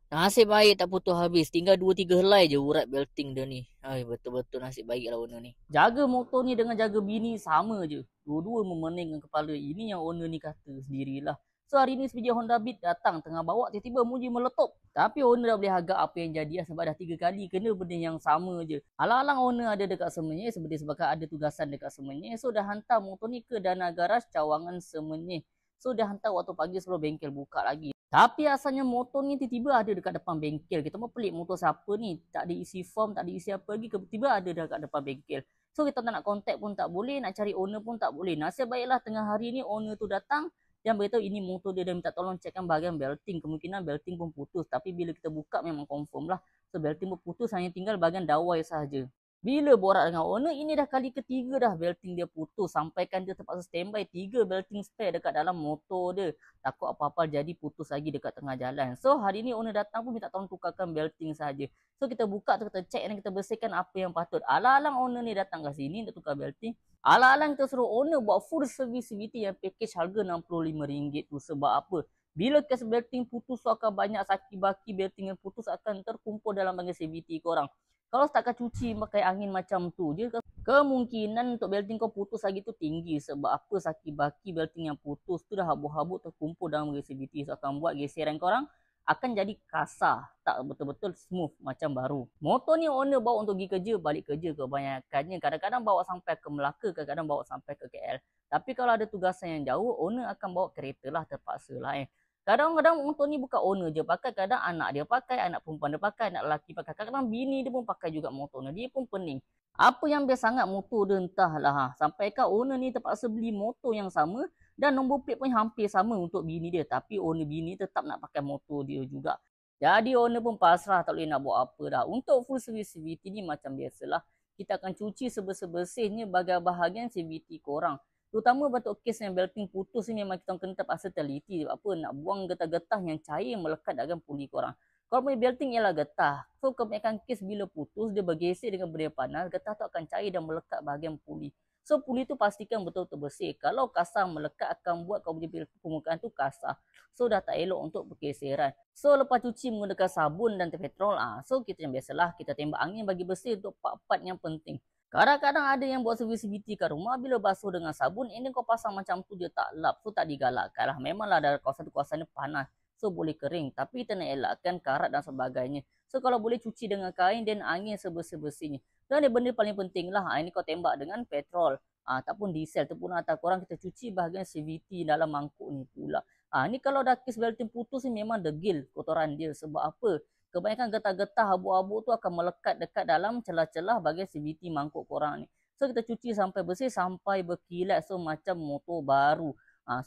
Nasib baik tak putus habis. Tinggal 2-3 helai je urat belting dia ni. Ai, betul-betul nasib baik lah owner ni. Jaga motor ni dengan jaga bini sama je. Dua-dua memeningkan kepala. Ini yang owner ni kata sendirilah. So hari ni sebiji Honda Beat datang tengah bawa tiba-tiba Muji meletup. Tapi owner dah boleh agak apa yang jadi sebab dah 3 kali kena benda yang sama je. Alang-alang owner ada dekat Semenyih sebab ada tugasan dekat Semenyih. So dah hantar motor ni ke Dana Garage Cawangan Semenyih. So dah hantar waktu pagi sebelum bengkel buka lagi. Tapi asalnya motor ni tiba-tiba ada dekat depan bengkel. Kita mau pelik motor siapa ni. Tak ada isi form, tak ada isi apa lagi. Tiba-tiba ada dekat depan bengkel. So kita tak nak contact pun tak boleh. Nak cari owner pun tak boleh. Nasib baiklah tengah hari ni owner tu datang. Dan beritahu ini motor dia minta tolong cekkan bahagian belting. Kemungkinan belting pun putus. Tapi bila kita buka memang confirm lah. So belting pun putus hanya tinggal bahagian dawai sahaja. Bila borak dengan owner, ini dah kali ketiga dah belting dia putus. Sampaikan dia terpaksa standby 3 belting spare dekat dalam motor dia. Takut apa-apa jadi putus lagi dekat tengah jalan. So hari ni owner datang pun minta tolong tukarkan belting saja. So kita buka tu, kita check dan kita bersihkan apa yang patut. Alang-alang owner ni datang ke sini untuk tukar belting. Alang-alang kita suruh owner buat full service CVT yang package harga RM65 tu. Sebab apa? Bila kes belting putus akan banyak saki baki belting yang putus akan terkumpul dalam bahagian CVT korang. Kalau setakat cuci pakai angin macam tu je, kemungkinan untuk belting kau putus lagi tu tinggi. Sebab apa? Saki baki belting yang putus tu dah habuk-habuk terkumpul dalam CVT. So akan buat geseran korang akan jadi kasar, tak betul-betul smooth macam baru. Motor ni owner bawa untuk pergi kerja, balik kerja kebanyakannya. Kadang-kadang bawa sampai ke Melaka, kadang-kadang bawa sampai ke KL. Tapi kalau ada tugasan yang jauh, owner akan bawa kereta lah, terpaksa lah. Kadang-kadang motor ni bukan owner je pakai, kadang anak dia pakai, anak perempuan dia pakai, anak lelaki pakai. Kadang-kadang bini dia pun pakai juga motor ni. Dia pun pening. Apa yang biasa sangat motor dia entahlah. Sampaikan owner ni terpaksa beli motor yang sama dan nombor plate pun hampir sama untuk bini dia. Tapi owner bini tetap nak pakai motor dia juga. Jadi owner pun pasrah, tak boleh nak buat apa dah. Untuk full service CVT ni macam biasalah. Kita akan cuci sebersih-bersihnya bahagian CVT korang. Terutama batuk kes yang belting putus ni memang kita kena terpaksa teliti. Sebab apa? Nak buang getah-getah yang cair melekat dalam puli korang. Kalau punya belting ialah getah. So kebanyakan kes bila putus, dia bergeser dengan benda panas, getah tu akan cair dan melekat bahagian puli. So puli tu pastikan betul-betul bersih. Kalau kasar melekat akan buat kau punya permukaan tu kasar. So dah tak elok untuk bergeseran. So lepas cuci menggunakan sabun dan petrol, so kita yang biasalah, kita tembak angin bagi bersih untuk part-part yang penting. Kadang-kadang ada yang buat servis CVT kat rumah, bila basuh dengan sabun, ini kau pasang macam tu dia tak lap. So tak digalakkan lah. Memanglah ada kawasan-kawasan panas. So boleh kering. Tapi kita nak elakkan karat dan sebagainya. So kalau boleh cuci dengan kain dan angin sebersih-bersihnya. Dan ada benda paling penting lah. Ini kau tembak dengan petrol. Ataupun diesel. Ataupun atas korang kita cuci bahagian CVT dalam mangkuk ni pula. Ni kalau dah kes belting putus ni memang degil kotoran dia. Sebab apa? Kebanyakan getah-getah habuk-habuk tu akan melekat dekat dalam celah-celah bahagian CVT mangkuk korang ni. So kita cuci sampai bersih, sampai berkilat. So macam motor baru.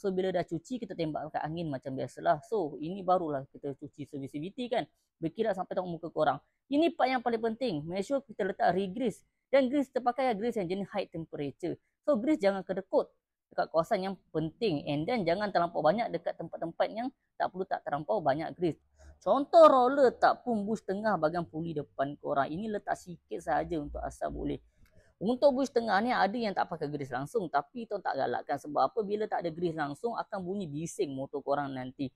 So bila dah cuci, kita tembak kat angin macam biasalah. So ini barulah kita cuci servis CVT kan. Berkilat sampai tengok muka korang. Ini part yang paling penting. Make sure kita letak re-grease. Dan grease kita pakai grease yang jenis high temperature. So grease jangan kedekut dekat kawasan yang penting. And then jangan terlampau banyak dekat tempat-tempat yang tak perlu tak terlampau banyak grease. Contoh roller tak pun bush tengah bahagian puli depan korang. Ini letak sikit saja untuk asal boleh. Untuk bush tengah ni ada yang tak pakai grease langsung. Tapi tu tak galakkan. Sebab apa? Bila tak ada grease langsung akan bunyi bising motor korang nanti.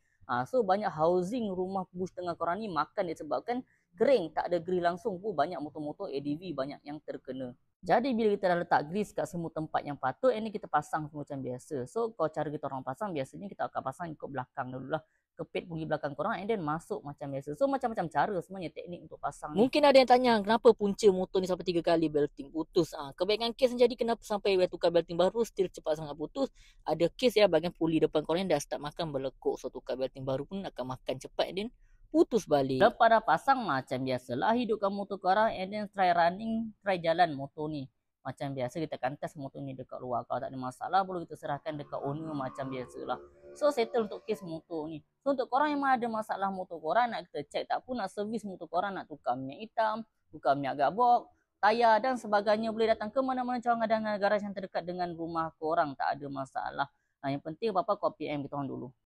So banyak housing rumah bush tengah korang ni makan disebabkan kering. Tak ada grease langsung pun banyak motor-motor ADV banyak yang terkena. Jadi bila kita dah letak grease kat semua tempat yang patut, ini kita pasang macam biasa. So kalau cara kita orang pasang, biasanya kita akan pasang ikut belakang dulu lah. Kepit puli belakang korang and then masuk macam biasa. So macam-macam cara sebenarnya teknik untuk pasang ni. Mungkin ada yang tanya kenapa punca motor ni sampai 3 kali belting putus. Kebaikan kes jadi kenapa sampai tukar belting baru still cepat sangat putus. Ada kes ya bahagian puli depan korang dah start makan berlekuk. So tukar belting baru pun akan makan cepat and then putus balik. Lepas dah pasang macam biasalah hidupkan motor korang and then try running, try jalan motor ni. Macam biasa kita akan test motor ni dekat luar. Kalau tak ada masalah boleh kita serahkan dekat owner macam biasalah. So settle untuk kes motor ni. So untuk korang yang ada masalah motor korang nak kita check tak pun nak servis motor korang, nak tukar minyak hitam, tukar minyak gabok, tayar dan sebagainya, boleh datang ke mana-mana cawangan dan garaj yang terdekat dengan rumah korang, tak ada masalah. Yang penting apa-apa kau PM kita orang dulu.